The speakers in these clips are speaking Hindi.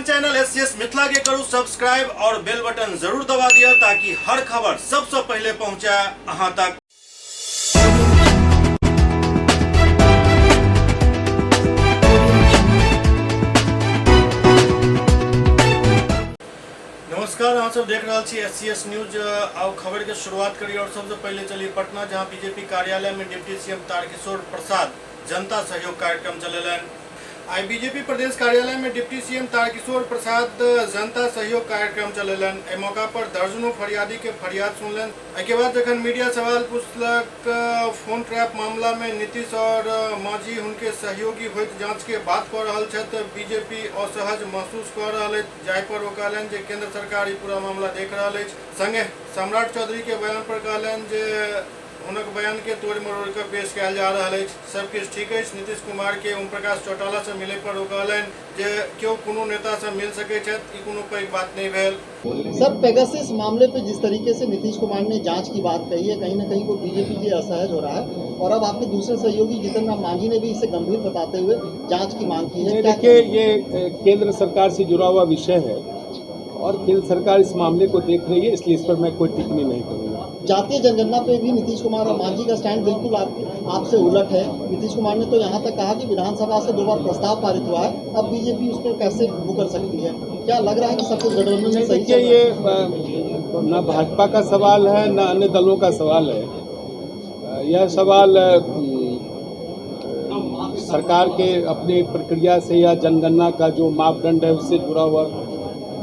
अपन चैनल एससीएस मिथिला के करू सब्सक्राइब और बेल बटन जरूर दबा दिया ताकि हर खबर सबसे पहले पहुंचे अहां तक। नमस्कार, आप सब देख रहे हैं एससीएस न्यूज। आओ खबर के शुरुआत करिए और सबसे पहले चलिए पटना, जहां बीजेपी कार्यालय में डिप्टी सीएम तारकिशोर प्रसाद जनता सहयोग कार्यक्रम चलेलन। आई बीजेपी प्रदेश कार्यालय में डिप्टी सीएम तारकिशोर प्रसाद जनता सहयोग कार्यक्रम चलेलन। ए मौका पर दर्जनों फरियादी के फरियाद सुनलन। के बाद जखन मीडिया सवाल पूछलक फोन ट्रैप मामला में नीतीश और मांझी उनके सहयोगी होइत जांच के बात कर रहल छथि, बीजेपी असहज महसूस कर रहल अछि, जाहि पर ओ कहलनि जे केंद्र सरकार ई पूरा मामला देख रहल अछि। संगे सम्राट चौधरी के बयान पर कहलनि जे उनक बयान के तोड़ मरोड़ कर पेश किया जा रहा है। सब कुछ ठीक है। नीतीश कुमार के ओम प्रकाश चौटाला से मिले पर ओ कहलनि जे क्यों कोनो नेता से मिल सके छथि, ई कोनो पैघ बात नहीं भेल। सर, पेगासस मामले पे जिस तरीके से नीतीश कुमार ने जांच की बात कही है, कहीं ना कहीं वो बीजेपी के असहज हो रहा है और अब आपके दूसरे सहयोगी जितन राम मांझी ने भी इसे गंभीर बताते हुए जांच की मांग की है। देखिए, ये केंद्र सरकार से जुड़ा हुआ विषय है और केंद्र सरकार इस मामले को देख रही है, इसलिए इस पर मैं कोई टिप्पणी नहीं करूँगा। जातीय जनगणना पे भी नीतीश कुमार और मांझी का स्टैंड बिल्कुल आपसे उलट है। नीतीश कुमार ने तो यहाँ तक कहा कि विधानसभा से 2 बार प्रस्ताव पारित हुआ है, अब बीजेपी उस पर कैसे वो कर सकती है? क्या लग रहा है कि सब कुछ गठबंधन में सही? देखिए, ये न भाजपा का सवाल है न अन्य दलों का सवाल है। यह सवाल सरकार के अपनी प्रक्रिया से या जनगणना का जो मापदंड है उससे जुड़ा हुआ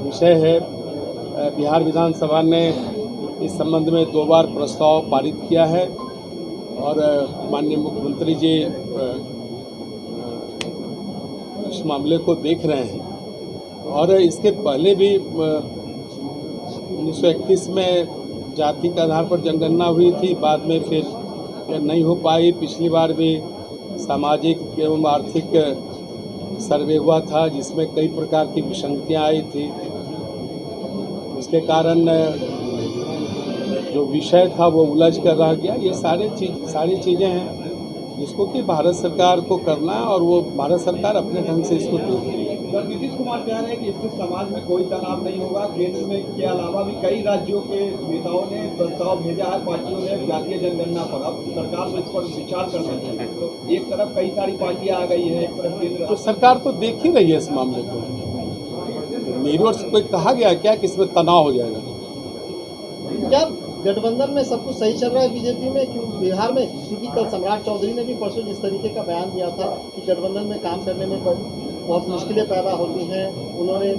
विषय है। बिहार विधानसभा ने इस संबंध में 2 बार प्रस्ताव पारित किया है और माननीय मुख्यमंत्री जी इस मामले को देख रहे हैं। और इसके पहले भी 1931 में जाति के आधार पर जनगणना हुई थी, बाद में फिर नहीं हो पाई। पिछली बार भी सामाजिक एवं आर्थिक सर्वे हुआ था जिसमें कई प्रकार की विसंगतियाँ आई थी। इसके कारण जो विषय था वो उलझ कर रह गया। ये सारी चीज़ें हैं जिसको कि भारत सरकार को करना है और वो भारत सरकार अपने ढंग से इसको देख रही है। नीतीश कुमार कह रहे हैं कि इससे समाज में कोई तनाव नहीं होगा। केंद्र में के अलावा भी कई राज्यों के नेताओं ने प्रस्ताव भेजा है पार्टियों ने जातीय जनगणना पर। अब सरकार को इस पर विचार करना चाहिए। तो एक तरफ कई सारी पार्टियां आ गई है, एक तरफ केंद्र। तो सरकार तो देख ही रही है इस मामले को। मेरी ओर से कोई कहा गया क्या कि इसमें तनाव हो जाएगा? क्या गठबंधन में सब कुछ सही चल रहा है बीजेपी में, क्यों बिहार में? क्योंकि कल सम्राट चौधरी ने भी परसों जिस तरीके का बयान दिया था कि गठबंधन में काम करने में बहुत मुश्किलें पैदा होती हैं, उन्होंने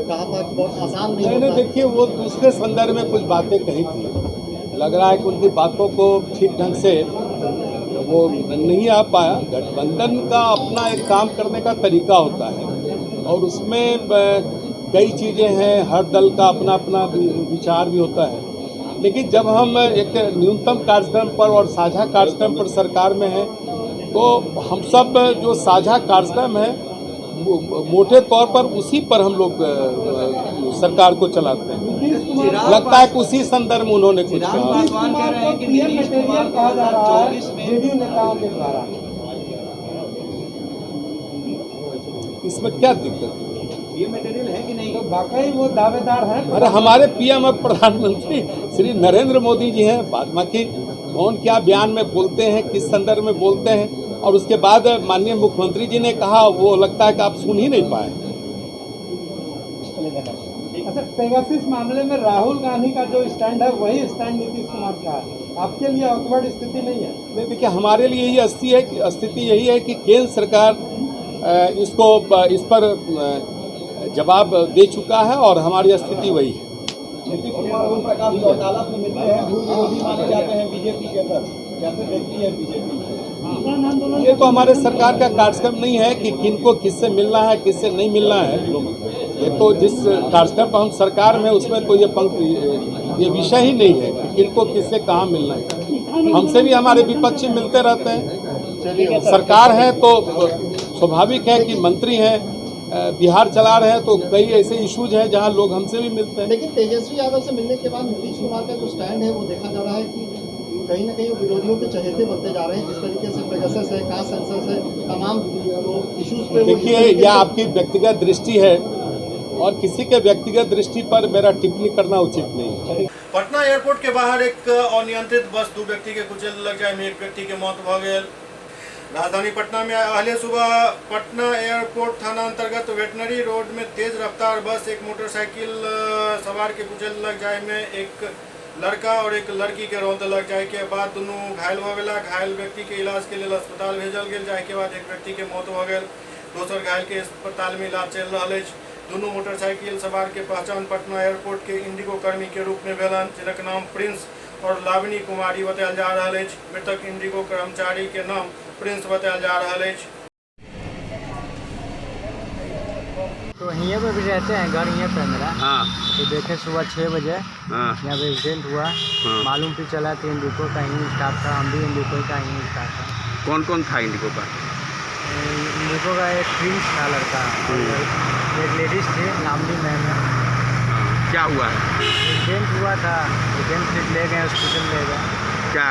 कहा था कि बहुत आसान नहीं होता। देखिए, वो दूसरे संदर्भ में कुछ बातें कही थी। लग रहा है कि उनकी बातों को ठीक ढंग से वो नहीं आ पाया। गठबंधन का अपना एक काम करने का तरीका होता है और उसमें कई चीज़ें हैं। हर दल का अपना अपना विचार भी होता है, लेकिन जब हम एक न्यूनतम कार्यक्रम पर और साझा कार्यक्रम पर सरकार में हैं तो हम सब जो साझा कार्यक्रम है मोटे तौर पर उसी पर हम लोग सरकार को चलाते हैं। लगता है कि उसी संदर्भ में उन्होंने कुछ कहा। इसमें क्या दिक्कत है? ये मटेरियल है कि नहीं? तो वाकई वो दावेदार है। अरे हमारे पीएम और प्रधानमंत्री श्री नरेंद्र मोदी जी हैं। बाद बाकी कौन क्या बयान में बोलते हैं, किस संदर्भ में बोलते हैं, और उसके बाद माननीय मुख्यमंत्री जी ने कहा, वो लगता है कि आप सुन ही नहीं पाए। अच्छा, पेगासस मामले में राहुल गांधी का जो स्टैंड है वही स्टैंड नीतीश कुमार का है। आपके लिए ऑकवर्ड स्थिति नहीं है? नहीं, देखिए, हमारे लिए यही स्थिति यही है कि केंद्र सरकार इस पर जवाब दे चुका है और हमारी स्थिति वही है। नीतीश कुमार ओम प्रकाश चौटाला से मिलते हैं, विरोधी माने जाते हैं बीजेपी के अंदर। कैसे देखती है बीजेपी? ये तो हमारे सरकार का कार्यक्रम नहीं है कि किनको किससे मिलना है, किससे नहीं मिलना है। ये तो जिस कार्यक्रम पर हम सरकार में उसमें तो ये विषय ही नहीं है कि किनको किससे कहाँ मिलना है। हमसे भी हमारे विपक्षी मिलते रहते हैं। सरकार है तो स्वाभाविक है कि मंत्री हैं, बिहार चला रहे हैं, तो कई ऐसे इश्यूज हैं जहां लोग हमसे भी मिलते हैं। लेकिन तेजस्वी यादव से मिलने के बाद नीतीश कुमार का जो स्टैंड है वो देखा जा रहा है कि कहीं ना कहीं विरोधियों के चहेते बनते जा रहे हैं। जिस तरीके से पेगासस है, कास्ट सेंसस है, तमाम इश्यूज पे। देखिए, यह आपकी व्यक्तिगत दृष्टि है और किसी के व्यक्तिगत दृष्टि पर मेरा टिप्पणी करना उचित नहीं है। पटना एयरपोर्ट के बाहर एक अनियंत्रित बस 2 व्यक्ति के कुचल लग जाए में 1 व्यक्ति के मौत भ गए। राजधानी पटना में अहले सुबह पटना एयरपोर्ट थाना अंतर्गत वेटनरी रोड में तेज रफ्तार बस एक मोटरसाइकिल सवार के कुचल लग जाए में एक लड़का और एक लड़की के रौंद लग जाए के बाद दोनों घायल हो गया। घायल व्यक्ति के इलाज के लिए अस्पताल भेजल गया, जाए के बाद एक व्यक्ति के मौत हो गए। दोसर घायल के अस्पताल में इलाज चल रहा है। दोनों मोटरसाइकिल सवार के पहचान पटना एयरपोर्ट के इंडिगो कर्मी के रूप में भेलन, जिनक नाम प्रिंस और लावनी कुमारी बतायल जा रहा है। मृतक इंडिगो कर्मचारी के नाम प्रिंस बतायल जा रहा है। तो यहीं पे भी रहते हैं, घर यहीं पे मेरा। हाँ तो देखे सुबह 6 बजे हाँ यहाँ पे एक्सीडेंट हुआ। मालूम भी चला कि इंडिको का ही स्टाफ था, हम भी इंडिको का ही स्टाफ था। कौन कौन था इंडिको का? इंडिको का एक प्रिंस था लड़का और एक लेडीज थी, नामनी मैम है। क्या हुआ है? एक्सीडेंट हुआ था, एक्सीडेंट फिर ले गए हॉस्पिटल, ले गए क्या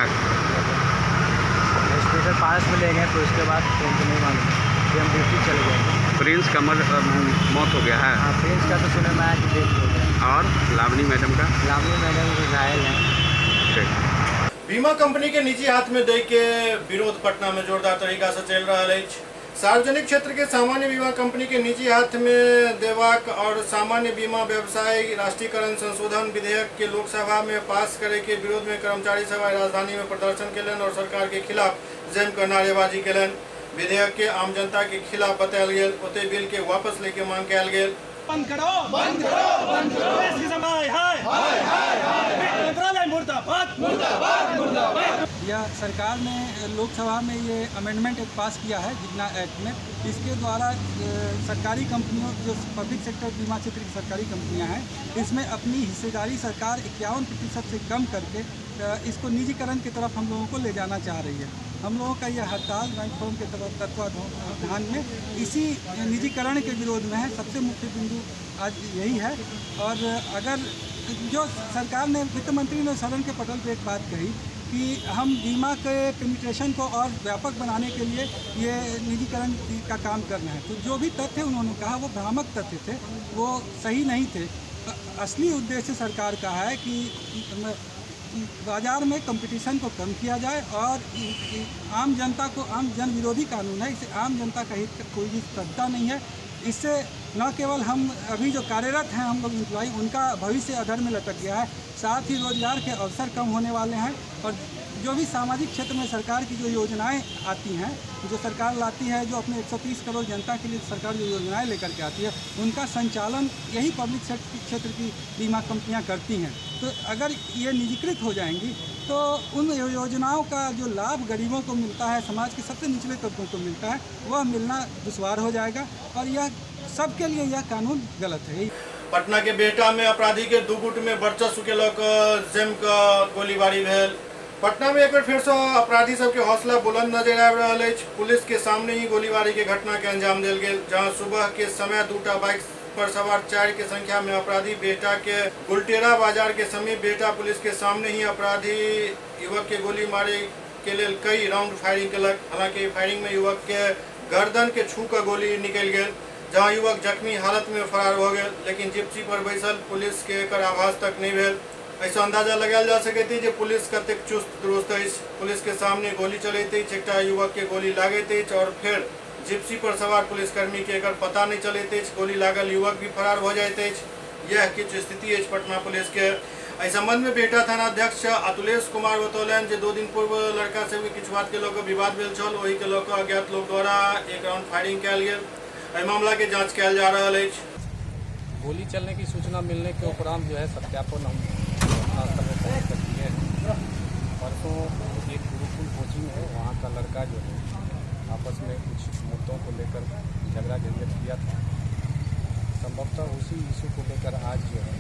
हॉस्पिटल पास में ले गए। तो उसके बाद तो नहीं मालूम, फिर हम ड्यूटी चले गए। प्रिंस का मौत हो गया है? हाँ, प्रिंस का तो सुने में आया कि डेथ हो गया। और लावनी मैडम का? लावनी मैडम भी घायल हैं। ठीक। बीमा कंपनी के निजी हाथ में दे के विरोध पटना में जोरदार तरीका से चल रहा है। सार्वजनिक क्षेत्र के सामान्य बीमा कंपनी के निजी हाथ में देवाक और सामान्य बीमा व्यवसाय राष्ट्रीयकरण संशोधन विधेयक के लोकसभा में पास करे के विरोध में कर्मचारी सभा राजधानी में प्रदर्शन केलन और सरकार के खिलाफ जम कर नारेबाजी केलन। विधेयक के आम जनता के खिलाफ बतायल गेल, ओते बिल के वापस लेके मांग कयल गेल। बंद करो, बंद करो, बंद करो। देश की समाज हाय हाय हाय हाय मंत्रालय मुर्दाबाद, मुर्दाबाद, मुर्दाबाद। यह सरकार ने लोकसभा में ये अमेंडमेंट एक पास किया है जिग्ना एक्ट में। इसके द्वारा सरकारी कंपनियों, जो पब्लिक सेक्टर बीमा क्षेत्र की सरकारी कंपनियां हैं, इसमें अपनी हिस्सेदारी सरकार 51% से कम करके इसको निजीकरण की तरफ हम लोगों को ले जाना चाह रही है। हम लोगों का यह हड़ताल ज्वाइंट फोरम के तत्वाधान में इसी निजीकरण के विरोध में है। सबसे मुख्य बिंदु आज यही है। और अगर जो सरकार ने, वित्त मंत्री ने सदन के पटल पे एक बात कही कि हम बीमा के पेनिट्रेशन को और व्यापक बनाने के लिए ये निजीकरण का काम करना है, तो जो भी तथ्य उन्होंने कहा वो भ्रामक तथ्य थे, वो सही नहीं थे। असली उद्देश्य सरकार का है कि बाजार में कंपटीशन को कम किया जाए और आम जनता को, आम जन विरोधी कानून है, इसे आम जनता का हित कोई भी करता नहीं है। इससे न केवल हम अभी जो कार्यरत हैं हम लोग एम्प्लॉई, उनका भविष्य अधर में लटक गया है, साथ ही रोजगार के अवसर कम होने वाले हैं। और जो भी सामाजिक क्षेत्र में सरकार की जो योजनाएं आती हैं, जो सरकार लाती है, जो अपने 130 करोड़ जनता के लिए सरकार जो योजनाएं लेकर के आती है, उनका संचालन यही पब्लिक क्षेत्र की बीमा कंपनियां करती हैं। तो अगर ये निजीकृत हो जाएंगी तो उन योजनाओं का जो लाभ गरीबों को मिलता है, समाज के सबसे निचले तबकों को मिलता है, वह मिलना दुश्वार हो जाएगा और यह सबके लिए यह कानून गलत है। पटना के बेहटा में अपराधी के 2 गुट में वर्चस्व के लऽ कऽ जम कऽ गोलीबारी भेल। पटना में एक बार फिर से अपराधी सबके हौसला बुलंद नजर आबि रहल अछि। पुलिस के सामने ही गोलीबारी के घटना के अंजाम देल गेल, जहां सुबह के समय 2 बाइक पर सवार 4 के संख्या में अपराधी बेहटा के गुलटेरा बाजार के समीप बेहटा पुलिस के सामने ही अपराधी युवक के गोली मारे के लिए कई राउंड फायरिंग केलक। हालांकि फायरिंग में युवक के गर्दन के छू कर गोली निकल गई, जहां युवक जख्मी हालत में फरार हो गए। लेकिन जिप्सी पर बैसल पुलिस के एकर आभास तक नहीं भेल। ऐसा अंदाजा लगायल जा सकैत अछि जे पुलिस कतेक चुस्त दुरुस्त अछि। पुलिस के सामने गोली चलैत अछि, एकटा युवक के गोली लागैत अछि और फिर जिप्सी पर सवार पुलिसकर्मी के एकर पता नहीं चलैत अछि, गोली लागल युवक भी फरार हो जाइत अछि। यह किछु स्थिति अछि पटना पुलिस के। एहि संबंध में बेहटा थाना अध्यक्ष अतुलेश कुमार बतौलन जे 2 दिन पूर्व लड़का सब किछु बात के लऽ कऽ विवाद भेल छल, ओहि के लऽ कऽ अज्ञात लोक द्वारा एक राउंड फायरिंग कयल गेल। एहि मामला के जांच कयल जा रहल अछि। गोली चलने की सूचना मिलने के उपरांत जो है सत्यापन हम घटनास्थल में पहुँच कर किए हैं। परसों एक गुरुकुल कोचिंग है, वहाँ का लड़का जो है आपस में कुछ मुद्दों को लेकर झगड़ा झंझट किया था। संभवतः उसी इशू को लेकर आज जो है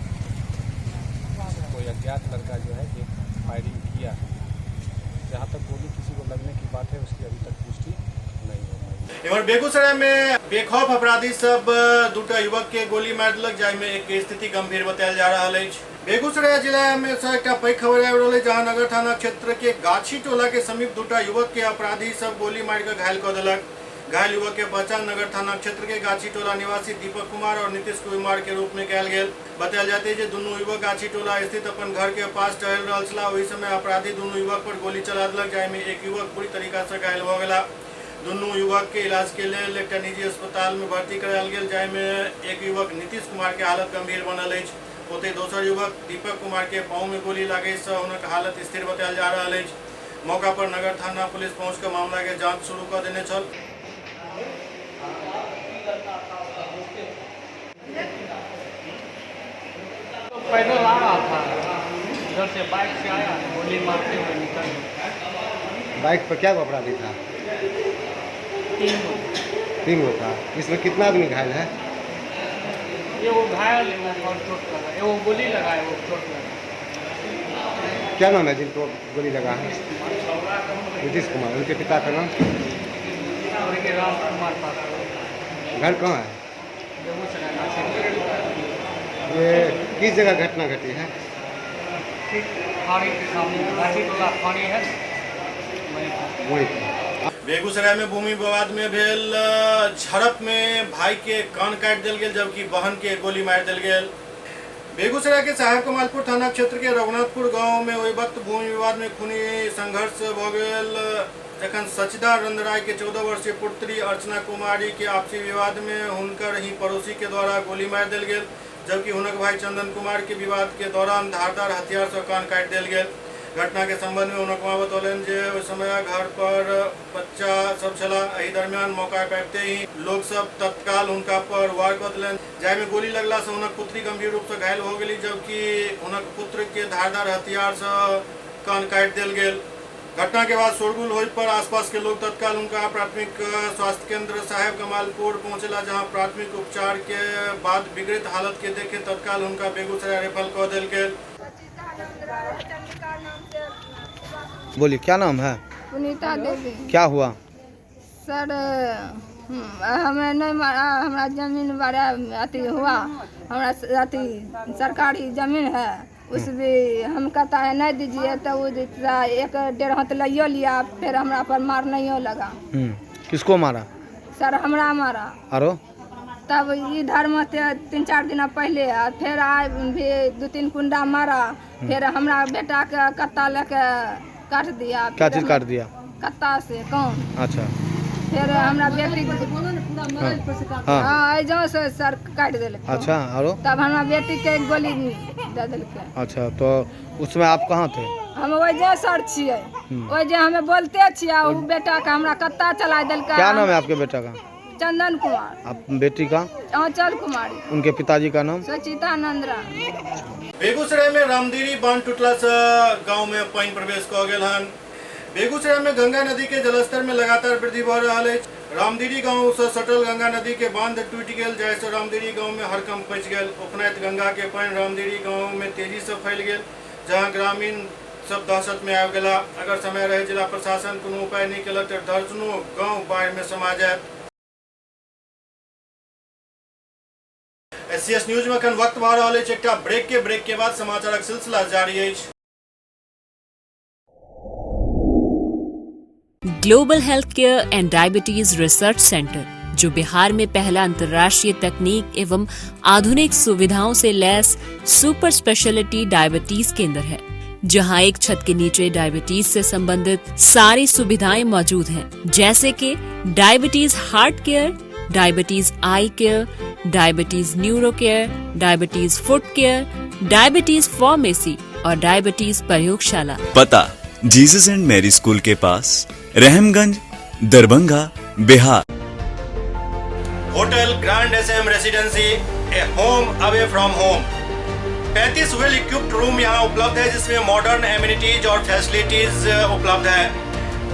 कोई अज्ञात लड़का जो है एक फायरिंग किया है। जहाँ तक गोली किसी को लगने की बात है उसकी अभी तक पुष्टि नहीं हो पाई। इधर बेगूसराय में बेखौफ अपराधी सब 2 युवक के गोली मार देलक, जाहि में एक स्थिति गंभीर बतायल जा रहा है। बेगूसराय जिला में से एक पैघ खबर आबि रहल अछि, जहां नगर थाना क्षेत्र के गाछी टोला के समीप 2 युवक के अपराधी सब गोली मार के घायल कऽ देलक। घायल युवक के पहचान नगर थाना क्षेत्र के गाछी टोला निवासी दीपक कुमार और नीतीश कुमार के रूप में कयल गेल। बतायल जाते जे दुनू युवक गाछी टोला स्थित अपन घर के पास टहल रहल छला। ओहि समय अपराधी दुनू युवक पर गोली चला देलक, जाहिमे एक युवक बुरी तरीका से घायल भ गेला। दुनू युवक के इलाज के लिए एक निजी अस्पताल में भर्ती करायल गेल, जाहिमे एक युवक नीतीश कुमार के हालत गंभीर बनल अछि। ओते दोसर युवक दीपक कुमार के पाँव में गोली लागै से हुनक हालत स्थिर बतायल जा रहल अछि। मौका पर नगर थाना पुलिस पहुंच कर मामला के जांच शुरू कर देने छल। पैदल आ रहा था, इधर से बाइक से आया, गोली मारते हुए निकल गया। बाइक पर क्या अपराधी था? 3 गो था। इसमें कितना आदमी घायल है? ये वो घायल है, वो और चोट लगा है, वो गोली लगा है, वो चोट लगा। क्या नाम है जिनको गोली लगा है? नीतीश कुमार। उनके पिता का नाम? राम कुमार पास। घर कहाँ है? बेगूसराय। ये किस जगह घटना घटी है? खाड़ी के सामने गाछी टोला खाड़ी है वहीं। बेगूसराय में भूमि विवाद में भेल झड़प में भाई के कान काट दिल गेल, जबकि बहन के गोली मार दिल गेल। बेगूसराय के साहेब कमालपुर थाना क्षेत्र के रघुनाथपुर गांव में ओहि वक्त भूमि विवाद में खूनी संघर्ष भ गेल, जखन सचिदा रंधराय के 14 वर्षीय पुत्री अर्चना कुमारी के आपसी विवाद में हुनकर ही पड़ोसी के द्वारा गोली मार दिल गेल, जबकि हुनक भाई चंदन कुमार के विवाद के दौरान धारदार हथियार से कान काट दिल गेल। घटना के संबंध में हुनक मां बतौलन जे उस समय घर पर बच्चा सब छला। एहि दरमियान मौका पाबते ही लोग सब तत्काल उनका पर वार कर दिलन, जाहिमे गोली लगला से हुनक पुत्री गंभीर रूप से घायल हो गेली, जबकि हुनक पुत्र के धारदार हथियार से कान काट दिल गेल। घटना के बाद शोरगुल होने पर आसपास के लोग तत्काल उनका प्राथमिक स्वास्थ्य केंद्र साहेब कमालपुर पहुंचला, जहां प्राथमिक उपचार के बाद बिगड़ित हालत के देखे तत्काल उनका बेगूसराय रेफर कर दिल गेल। बोलिए, क्या नाम है? पुनीता देवी। क्या हुआ? सर हमें नहीं मारा, हमारा जमीन बड़ा अति हुआ, हमारा अति सरकारी जमीन है, उस भी हम कहता है नहीं दीजिए, तो वो 1-1.5 हाथ लियो लिया, फिर हमरा पर मार नहीं लगा। किसको मारा? सर हमरा मारा। आरो? तब इधर में 3-4 दिन पहले फिर आए भी 2-3 कुंडा मारा, फिर हमरा बेटा के कत्ता लेके काट दिया। क्या चीज काट दिया? कत्ता से कौन। अच्छा। फिर हमरा बेटी हाँ जो से सर काट दिल। अच्छा। आरो? तब हमरा बेटी के गोली दे दिल। अच्छा, तो उसमें आप कहाँ थे? हम वही सर छिए, वही हमें बोलते छिए, वो बेटा का हमरा कत्ता चला दिल। क्या नाम है आपके बेटा का? चंदन कुमार। आप बेटी का? आंचल कुमारी। उनके पिताजी का नाम? सचिता नंदरा। बेगूसराय में रामदीरी बांध टूटला से गांव में पानी प्रवेश कर गेल हन। बेगूसराय में गंगा नदी के जलस्तर में लगातार वृद्धि भ रहा है। रामदीरी गांव से सटल गंगा नदी के बांध टूट गेल, जैसे रामदीरी गांव में हरकम पच गेल। उफनैत गंगा के पानी रामदीरी गांव में तेजी से फैल गेल, जहां ग्रामीण सब दहशत में आबि गेला। अगर समय रहे जिला प्रशासन कोनो उपाय नहीं केलक तो दर्जनों गांव बाढ़ में समा जायत। एससीएस न्यूज में अखन वक्त भऽ रहल अछि एकटा ब्रेक के बाद समाचारक सिलसिला जारी अछि। Global health care and diabetes research centre, जो बिहार में पहला अंतर्राष्ट्रीय तकनीक एवं आधुनिक सुविधाओं से लैस सुपर स्पेशलिटी डायबिटीज केंद्र है, जहां एक छत के नीचे डायबिटीज से संबंधित सारी सुविधाएं मौजूद हैं, जैसे कि diabetes heart care, diabetes eye care, diabetes neuro care, diabetes foot care, diabetes pharmacy और डायबिटीज प्रयोगशाला। पता जीसस एंड मैरी स्कूल के पास, Rahamganj, Darbhanga, Bihar. Hotel grand SM residency, a home away from home. 35 well equipped room यहाँ उपलब्ध है, जिसमें मॉडर्न एमिनिटीज और फैसिलिटीज उपलब्ध है।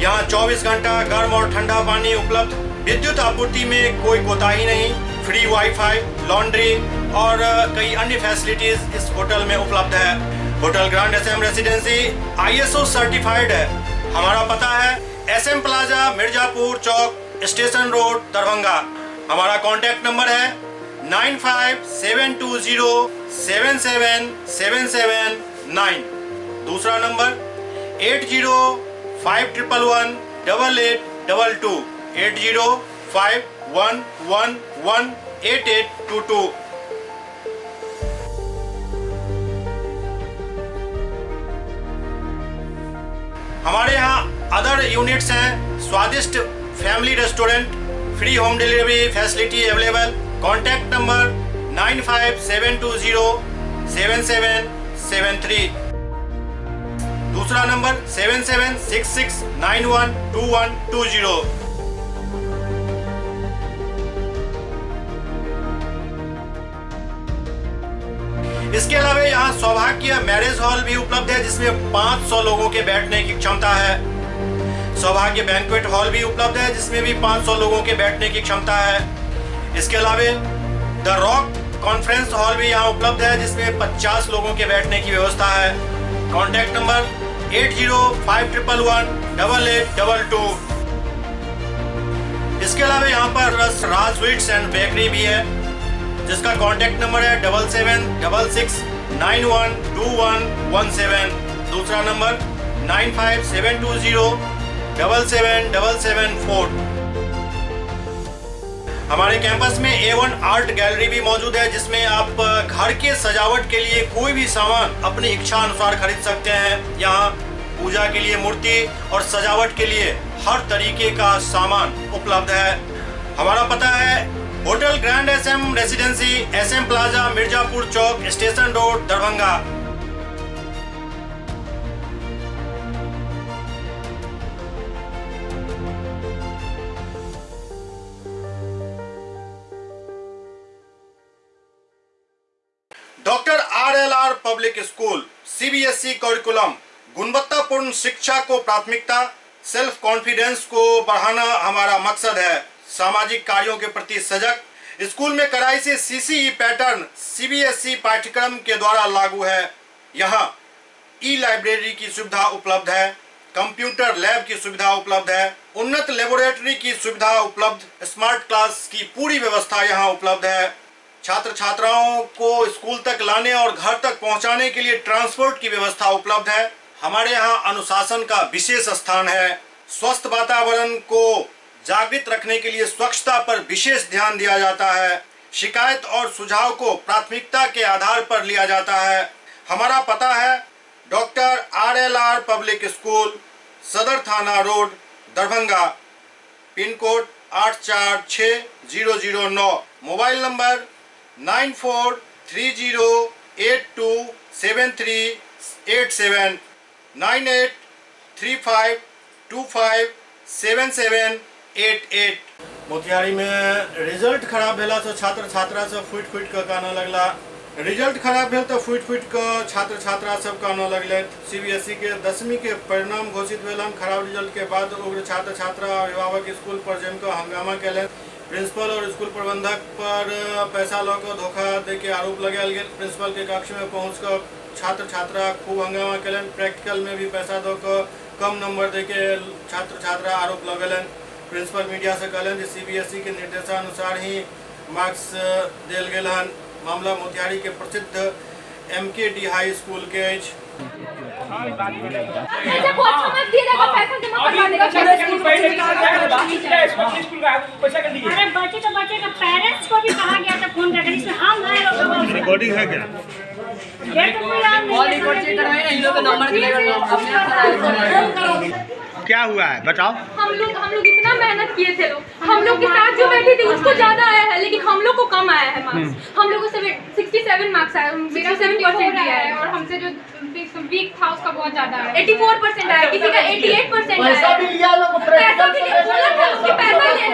यहाँ 24 घंटा गर्म और ठंडा पानी उपलब्ध। विद्युत आपूर्ति में कोई कोताही नहीं। फ्री वाईफाई, लॉन्ड्री और कई अन्य फैसिलिटीज इस होटल में उपलब्ध है। Hotel grand SM residency ISO certified है। हमारा पता है SM प्लाजा, मिर्जापुर चौक, स्टेशन रोड, दरभंगा। हमारा कॉन्टैक्ट नंबर है 9572077779। दूसरा नंबर 8051118822, 81118822। हमारे यहाँ अदर यूनिट्स हैं स्वादिष्ट family restaurant, free home delivery facility available. Contact number 9572077773। दूसरा नंबर 7766912120। इसके अलावा यहाँ सौभाग्य मैरिज हॉल भी उपलब्ध है जिसमें 500 लोगों के बैठने की क्षमता है। सौभाग्य बैंक्वेट हॉल भी उपलब्ध है जिसमें भी 500 लोगों के बैठने की क्षमता है। इसके अलावा द रॉक कॉन्फ्रेंस हॉल भी यहाँ उपलब्ध है जिसमें 50 लोगों के बैठने की व्यवस्था है। Contact number 8051118822। इसके अलावा यहाँ पर राज स्वीट्स एंड बेकरी भी है जिसका कॉन्टैक्ट नंबर है 7766912117। दूसरा नंबर 9572077774। हमारे कैंपस में A1 आर्ट गैलरी भी मौजूद है जिसमें आप घर के सजावट के लिए कोई भी सामान अपनी इच्छा अनुसार खरीद सकते हैं। यहाँ पूजा के लिए मूर्ति और सजावट के लिए हर तरीके का सामान उपलब्ध है। हमारा पता है hotel grand SM residency, SM plaza, Mirzapur चौक, station road, Darbhanga. Doctor RLR public school CBSE curriculum गुणवत्तापूर्ण शिक्षा को प्राथमिकता, सेल्फ कॉन्फिडेंस को बढ़ाना हमारा मकसद है। सामाजिक कार्यों के प्रति सजग। स्कूल में कड़ाई से CCE पैटर्न CBSE पाठ्यक्रम के द्वारा लागू है। यहाँ ई-लाइब्रेरी की सुविधा उपलब्ध है, कंप्यूटर लैब की सुविधा उपलब्ध है, उन्नत लेबोरेटरी की सुविधा उपलब्ध, स्मार्ट क्लास की पूरी व्यवस्था यहाँ उपलब्ध है। छात्र छात्राओं को स्कूल तक लाने और घर तक पहुँचाने के लिए ट्रांसपोर्ट की व्यवस्था उपलब्ध है। हमारे यहाँ अनुशासन का विशेष स्थान है। स्वस्थ वातावरण को जागृत रखने के लिए स्वच्छता पर विशेष ध्यान दिया जाता है। शिकायत और सुझाव को प्राथमिकता के आधार पर लिया जाता है। हमारा पता है डॉक्टर RLR पब्लिक स्कूल, सदर थाना road, Darbhanga. Pin code 846009। Mobile number 9430827387 9835257788। Motihari में रिजल्ट खराब भेला से छात्र छात्रा सब फुट के कानऽ लगला। रिजल्ट खराब भेल तो फुट के छात्र छात्रा सब कानऽ लगले। CBSE के 10वीं के परिणाम घोषित भेलन। खराब रिजल्ट के बाद उग्र छात्र छात्रा अभिभावक स्कूल पर जमकर हंगामा कैलन। प्रिंसिपल और स्कूल प्रबंधक पर पैसा लऽ कऽ धोखा दे के आरोप लगायल गेल। प्रिंसिपल के कक्ष में पहुंचकर छात्र छात्रा खूब हंगामा कैलन। प्रैक्टिकल में भी पैसा दऽ कऽ कम नंबर दे के छात्र छात्रा आरोप लगेलन। प्रिंसिपल मीडिया से कहलन कि CBSE के निर्देशानुसार ही मार्क्स देल गेल हन। मामला मोतिहारी के प्रसिद्ध MKD हाई स्कूल के अछि। पेरेंट्स को भी कहा गया था फोन करके, इसमें हम रिकॉर्डिंग है क्या? क्या हुआ है बताओ। हम लोग इतना मेहनत किए थे। हम लोग के साथ जो बैठी थी उसको ज्यादा आया है लेकिन हम लोग को कम आया है मार्क्स। हम लोग को 67 मार्क्स आया, 67% दिया है और हमसे जो वीक था उसका बहुत ज्यादा है। 84% आया, किसी का 88% आया। पैसा भी लिया लोग, पैसा भी लिया, बोला था कि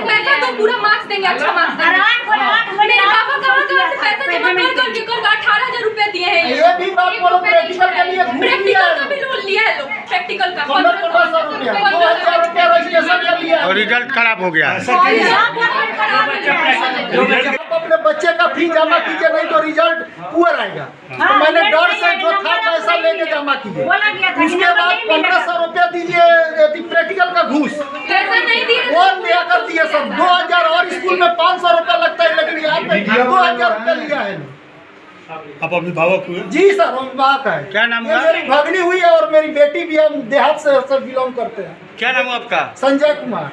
पैसा तो पूरा मार्क्स देंगे, अच्छा मार्क्स देंगे। मेरे पापा कहाँ से पैसा जमा कर 18,000 रुपए दिए हैं। ये भी बात बोलो, प्रैक्टिकल के लिए प्रैक्टिकल का भी लोन लिया है लोग, प्रैक्टिकल का 1500 रुपया और रिजल्ट खराब हो गया। अपने बच्चे का फी जमा कीजिए, नहीं तो रिजल्ट पुअर आएगा। तो मैंने डर से जो था पैसा लेके जमा कीजिए। उसके बाद 1500 रुपया दीजिए प्रैक्टिकल का घूस, वो लिया कर दिए सब। 2000 और स्कूल में 500 रुपया लगता है लेकिन यहाँ पे 2000 रुपया लिया है। आप अभिभावक हुए? जी सर, अभिभावक है। क्या नाम है? मेरी भगनी हुई है और मेरी बेटी भी। हम देहात से बिलोंग करते हैं। क्या नाम है आपका? संजय कुमार।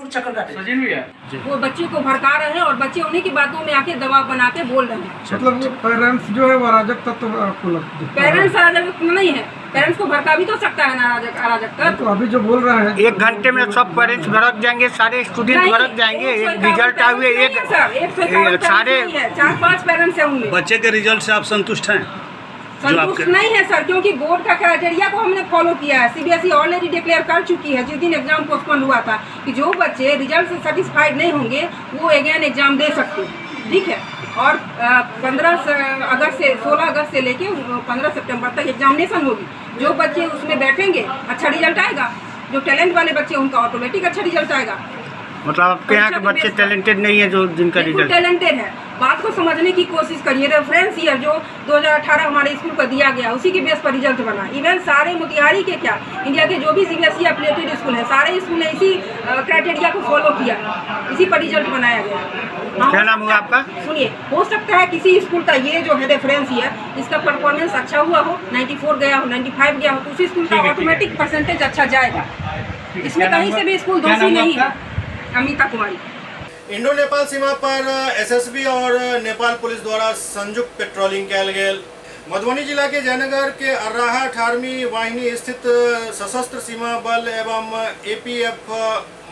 पूरा चक्कर काटे। वो बच्चे को भड़का रहे हैं और बच्चे उन्हीं की बातों में आके दबाव बना के बोल रहे हैं। मतलब पेरेंट्स जो है वो अराजक तत्व आपको लगता है? पेरेंट्स अराजक नहीं है, पेरेंट्स को भड़का भी तो सकता है ना अराजक तत्व। तो अभी जो बोल रहे हैं 1 घंटे में सब पेरेंट्स भड़क जाएंगे, सारे स्टूडेंट भड़क जाएंगे। एक रिजल्ट आए हुए सारे 4-5 पेरेंट्स है उनमें। बच्चे के रिजल्ट से आप संतुष्ट हैं? संतुष्ट नहीं है सर, क्योंकि बोर्ड का क्राइटेरिया को हमने फॉलो किया है। सीबीएसई ऑलरेडी डिक्लेयर कर चुकी है जिस दिन एग्जाम पोस्टपोन हुआ था कि जो बच्चे रिजल्ट से सेटिस्फाइड नहीं होंगे वो अगेन एग्जाम दे सकते हैं, ठीक है। और 16 अगस्त से लेके 15 सितंबर तक एग्जामिनेशन होगी। जो बच्चे उसमें बैठेंगे अच्छा रिजल्ट आएगा, जो टैलेंट वाले बच्चे उनका ऑटोमेटिक अच्छा रिजल्ट आएगा। मतलब आपके यहाँ के बच्चे टैलेंटेड नहीं है जो जिनका रिजल्ट टैलेंटेड है। बात को समझने की कोशिश करिए। रेफरेंस ईयर जो 2018 हमारे स्कूल को दिया गया उसी के बेस पर रिजल्ट बना। इवन सारे मोतिहारी के क्या इंडिया के जो भी सीबीएसई एफिलिएटेड स्कूल है सारे स्कूल ने इसी क्राइटेरिया को फॉलो किया, इसी पर रिजल्ट बनाया गया। क्या नाम हुआ आपका? सुनिए, हो सकता है किसी स्कूल का ये जो है रेफरेंस ईयर इसका परफॉर्मेंस अच्छा हुआ हो, 94 गया हो, 95 गया हो, तो उसी स्कूल का ऑटोमेटिक परसेंटेज अच्छा जाएगा। इसमें कहीं से भी स्कूल दोषी नहीं है। अमिता कुमारी। इंडो नेपाल सीमा पर एसएसबी और नेपाल पुलिस द्वारा संयुक्त पेट्रोलिंग कयल गेल। मधुबनी जिला के जयनगर के अर्राहा 18वीं वाहिनी स्थित सशस्त्र सीमा बल एवं एपीएफ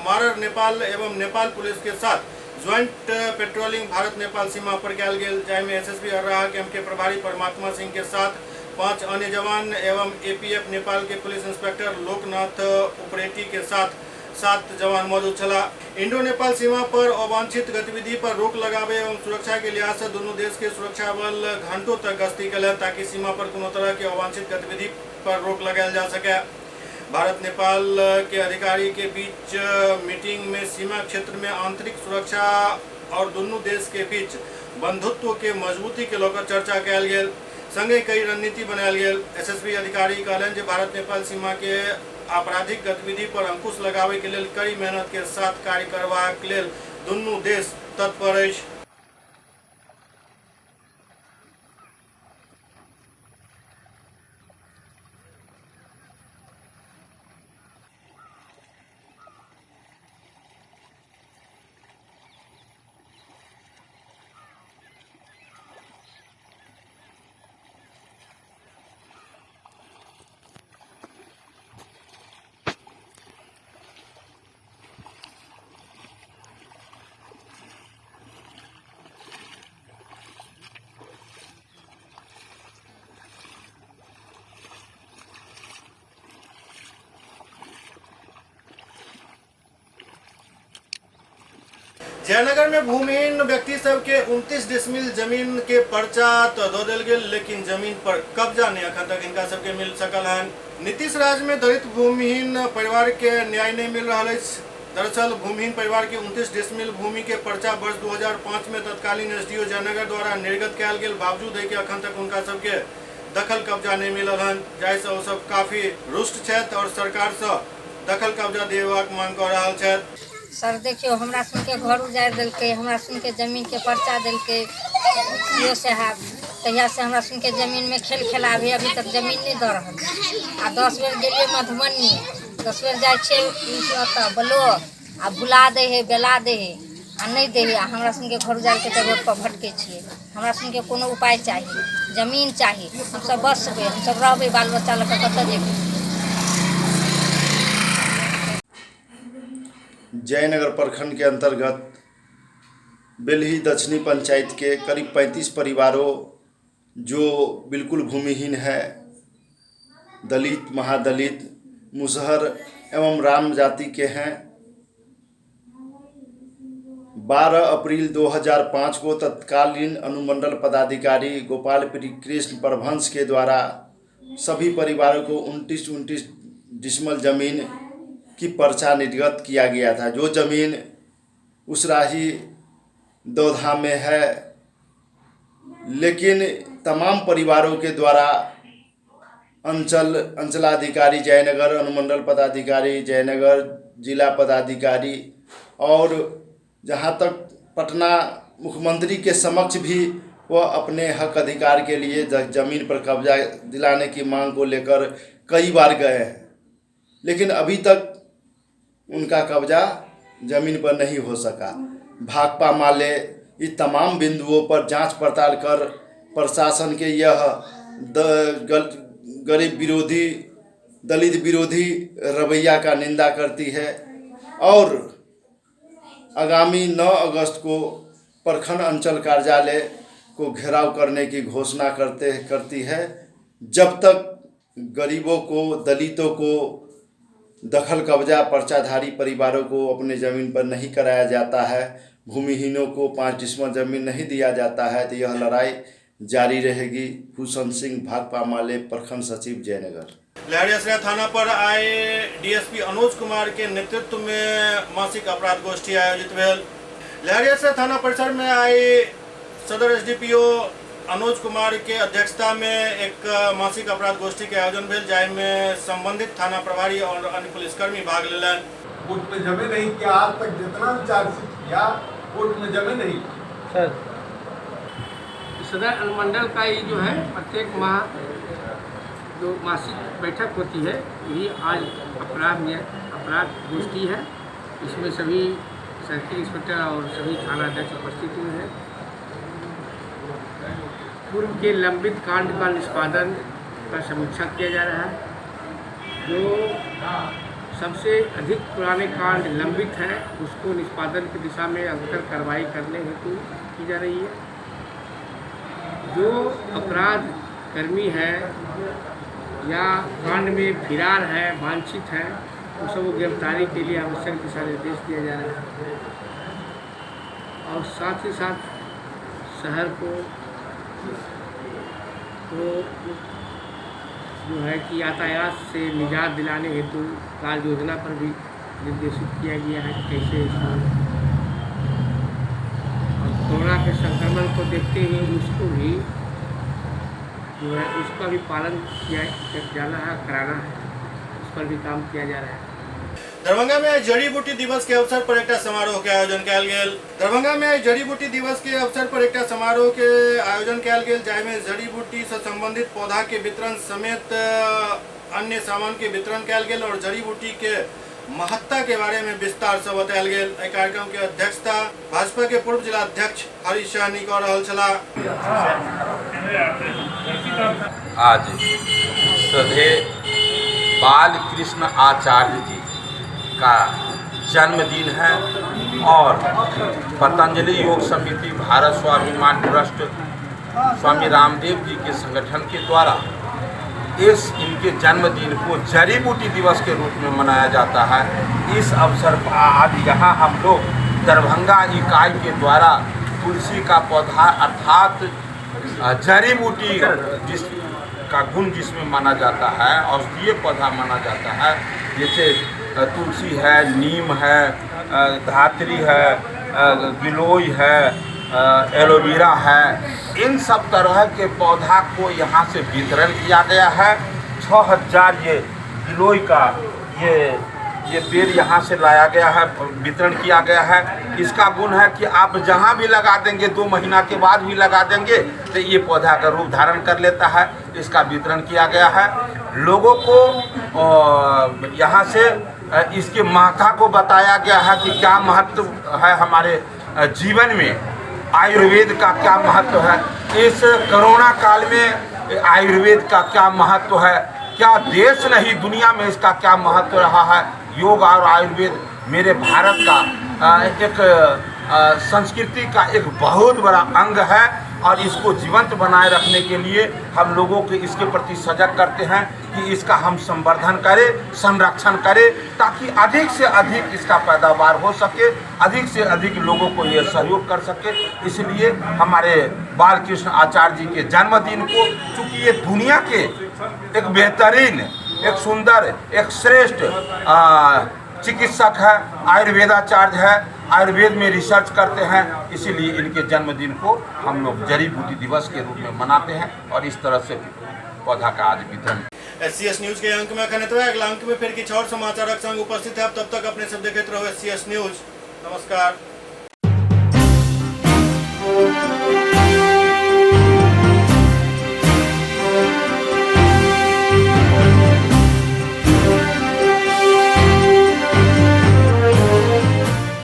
मारर नेपाल एवं नेपाल पुलिस के साथ ज्वाइंट पेट्रोलिंग भारत नेपाल सीमा पर कयल गेल, जाहिमे एसएसबी अर्राहा कैंप के प्रभारी परमात्मा सिंह के साथ 5 अन्य जवान एवं एपीएफ नेपाल के पुलिस इंस्पेक्टर लोकनाथ उप्रेती के साथ 7 जवान मौजूद छला। इंडो नेपाल सीमा पर अवांछित गतिविधि पर रोक लगावे एवं सुरक्षा के लिहाज से दोनों देश के सुरक्षा बल घंटों तक गश्ती करें ताकि सीमा पर कोनो तरह की अवांछित गतिविधि पर रोक लगाया जा सके। भारत नेपाल के अधिकारी के बीच मीटिंग में सीमा क्षेत्र में आंतरिक सुरक्षा और दोनों देश के बीच बंधुत्व के मजबूती के लेकर चर्चा कयल गेल, संगे कई रणनीति बनायल गेल। एसएसबी अधिकारी कहलन जे भारत नेपाल सीमा के आपराधिक गतिविधि पर अंकुश लगावे के लिए कड़ी मेहनत के साथ कार्य करबाक लेल दुनू देश तत्पर अछि। जयनगर में भूमिहीन व्यक्ति सब के 29 डिसमिल जमीन के पर्चा तो दो दिल गेल, लेकिन जमीन पर कब्जा नहीं अखन तक इनका सबके मिल सकल है। नीतीश राज में दलित भूमिहीन परिवार के न्याय नहीं मिल रहा है। दरअसल भूमिहीन परिवार के 29 डिसमिल भूमि के पर्चा वर्ष 2005 में तत्कालीन एसडीओ जयनगर द्वारा निर्गत कयल गेल बावजूद है कि अखन तक उनका सबके दखल कब्जा नहीं मिलल है, जाहिसे ओ सब काफी रुष्ट छथि और सरकार से दखल कब्जा देबाक मांग कर रहल छथि। सर देखियो, हमरा सुन के घर उजाड़ दिल्के, हमरा सुन के जमीन के पर्चा दिल्के सीओ साहब, तहिया से हमरा सुन के जमीन में खेल खेलाबे अभी तक जमीन नहीं दे रहल। आ 10 बेर गेलिए मधुबनी, 10 बेर जाइ छे ओतऽ बलो आ भुला दे है, बेला दे है आ नहीं दे है। हमरा सुन के घर उजाड़ के रोड पर भटके छिए। हमरा सुन के कोनो उपाय चाहिए, जमीन चाहिए। हम सब बस पे हम सब रहबे, बाल बच्चा लऽ के कतऽ जेबै। जयनगर प्रखंड के अंतर्गत बेलही दक्षिणी पंचायत के करीब 35 परिवारों जो बिल्कुल भूमिहीन है, दलित, महादलित, मुसहर एवं राम जाति के हैं, 12 अप्रैल 2005 को तत्कालीन अनुमंडल पदाधिकारी गोपाल कृष्ण प्रभंश के द्वारा सभी परिवारों को 29 डिसमिल जमीन की पर्चा निर्गत किया गया था। जो जमीन उसराही दौधा में है, लेकिन तमाम परिवारों के द्वारा अंचलाधिकारी जयनगर, अनुमंडल पदाधिकारी जयनगर, जिला पदाधिकारी और जहां तक पटना मुख्यमंत्री के समक्ष भी वह अपने हक अधिकार के लिए जमीन पर कब्जा दिलाने की मांग को लेकर कई बार गए हैं, लेकिन अभी तक उनका कब्जा जमीन पर नहीं हो सका। भाकपा माले इस तमाम बिंदुओं पर जांच पड़ताल कर प्रशासन के यह गरीब विरोधी, दलित विरोधी रवैया का निंदा करती है और आगामी 9 अगस्त को प्रखंड अंचल कार्यालय को घेराव करने की घोषणा करती है। जब तक गरीबों को, दलितों को, दखल कब्जा पर्चाधारी परिवारों को अपने ज़मीन पर नहीं कराया जाता है, भूमिहीनों को 5 डिसमिल ज़मीन नहीं दिया जाता है, तो यह लड़ाई जारी रहेगी। भूषण सिंह, भाकपा माले, प्रखंड सचिव, जयनगर। लहरियासराय थाना पर आए डीएसपी अनुज कुमार के नेतृत्व में मासिक अपराध गोष्ठी आयोजित भेल। लहरियासराय थाना परिसर में आए सदर एसडीपीओ अनुज कुमार के अध्यक्षता में एक मासिक अपराध गोष्ठी के आयोजन भेल, जाहिमे संबंधित थाना प्रभारी और अन्य पुलिसकर्मी भाग लेलन। कोर्ट में जमे नहीं किया, आज तक जितना चार्जशीट किया कोर्ट में जमे नहीं। सर, सदर अनुमंडल का ये जो है प्रत्येक माह जो मासिक बैठक होती है, यही आज अपराध गोष्ठी है। इसमें सभी सर्किल इंस्पेक्टर और सभी थाना अध्यक्ष उपस्थित हुए हैं। पूर्व के लंबित कांड का निष्पादन का समीक्षा किया जा रहा है। जो सबसे अधिक पुराने कांड लंबित हैं उसको निष्पादन की दिशा में अग्रतर कार्रवाई करने हेतु की जा रही है। जो अपराध कर्मी है या कांड में फिरार है, वांछित है, उन सब गिरफ्तारी के लिए आवश्यक दिशा निर्देश दिया जा रहा है। और साथ ही साथ शहर को तो जो है कि यातायात से निजात दिलाने हेतु कार्य योजना पर भी निर्देशित किया गया है कि कैसे इसमें कोरोना के संक्रमण को देखते हुए उसको भी जो है उसका भी पालन किया जाना है, कराना है, उस पर भी काम किया जा रहा है। दरभंगा में जड़ी बूटी दिवस के अवसर पर एक समारोह के आयोजन कयल गेल। दरभंगा में जड़ी बूटी दिवस के अवसर पर एक समारोह के आयोजन कयल गेल, जाहिमे जड़ी बूटी से संबंधित पौधा के वितरण समेत अन्य सामान के वितरण कयल गेल और जड़ी बूटी के महत्ता के बारे में विस्तार से बतायल गेल। कार्यक्रम के अध्यक्षता भाजपा के पूर्व जिला अध्यक्ष हरीश सहनी कऽ रहल छलाह। आज श्रद्धेय बाल कृष्ण आचार्य जी का जन्मदिन है और पतंजलि योग समिति भारत स्वाभिमान ट्रस्ट स्वामी रामदेव जी के संगठन के द्वारा इनके जन्मदिन को जड़ी बूटी दिवस के रूप में मनाया जाता है। इस अवसर पर आज यहाँ हम लोग दरभंगा इकाई के द्वारा तुलसी का पौधा अर्थात जड़ी बूटी जिसका गुण जिसमें माना जाता है, औषधीय पौधा माना जाता है, जैसे तुलसी है, नीम है, धात्री है, गिलोय है, एलोवेरा है, इन सब तरह के पौधा को यहाँ से वितरण किया गया है। 6000 ये गिलोय का ये पेड़ यहाँ से लाया गया है, वितरण किया गया है। इसका गुण है कि आप जहाँ भी लगा देंगे, 2 महीना के बाद भी लगा देंगे तो ये पौधा का रूप धारण कर लेता है। इसका वितरण किया गया है। लोगों को यहाँ से इसके महत्ता को बताया गया है कि क्या महत्व है हमारे जीवन में, आयुर्वेद का क्या महत्व है, इस कोरोना काल में आयुर्वेद का क्या महत्व है, क्या देश नहीं दुनिया में इसका क्या महत्व रहा है। योग और आयुर्वेद मेरे भारत का एक संस्कृति का एक बहुत बड़ा अंग है और इसको जीवंत बनाए रखने के लिए हम लोगों के इसके प्रति सजग करते हैं कि इसका हम संवर्धन करें, संरक्षण करें, ताकि अधिक से अधिक इसका पैदावार हो सके, अधिक से अधिक लोगों को ये सहयोग कर सके। इसलिए हमारे बाल कृष्ण आचार्य जी के जन्मदिन को, चूँकि ये दुनिया के एक बेहतरीन, एक सुंदर, एक श्रेष्ठ चिकित्सक है, आयुर्वेदाचार्य है, आयुर्वेद में रिसर्च करते हैं, इसीलिए इनके जन्मदिन को हम लोग जड़ी बूटी दिवस के रूप में मनाते हैं और इस तरह से पौधा का आज वितरण। SCS न्यूज के अंक में अगला अंक में फिर किछु और समाचारक संग उपस्थित है। तब तक अपने सब देखते रहो SCS न्यूज। नमस्कार।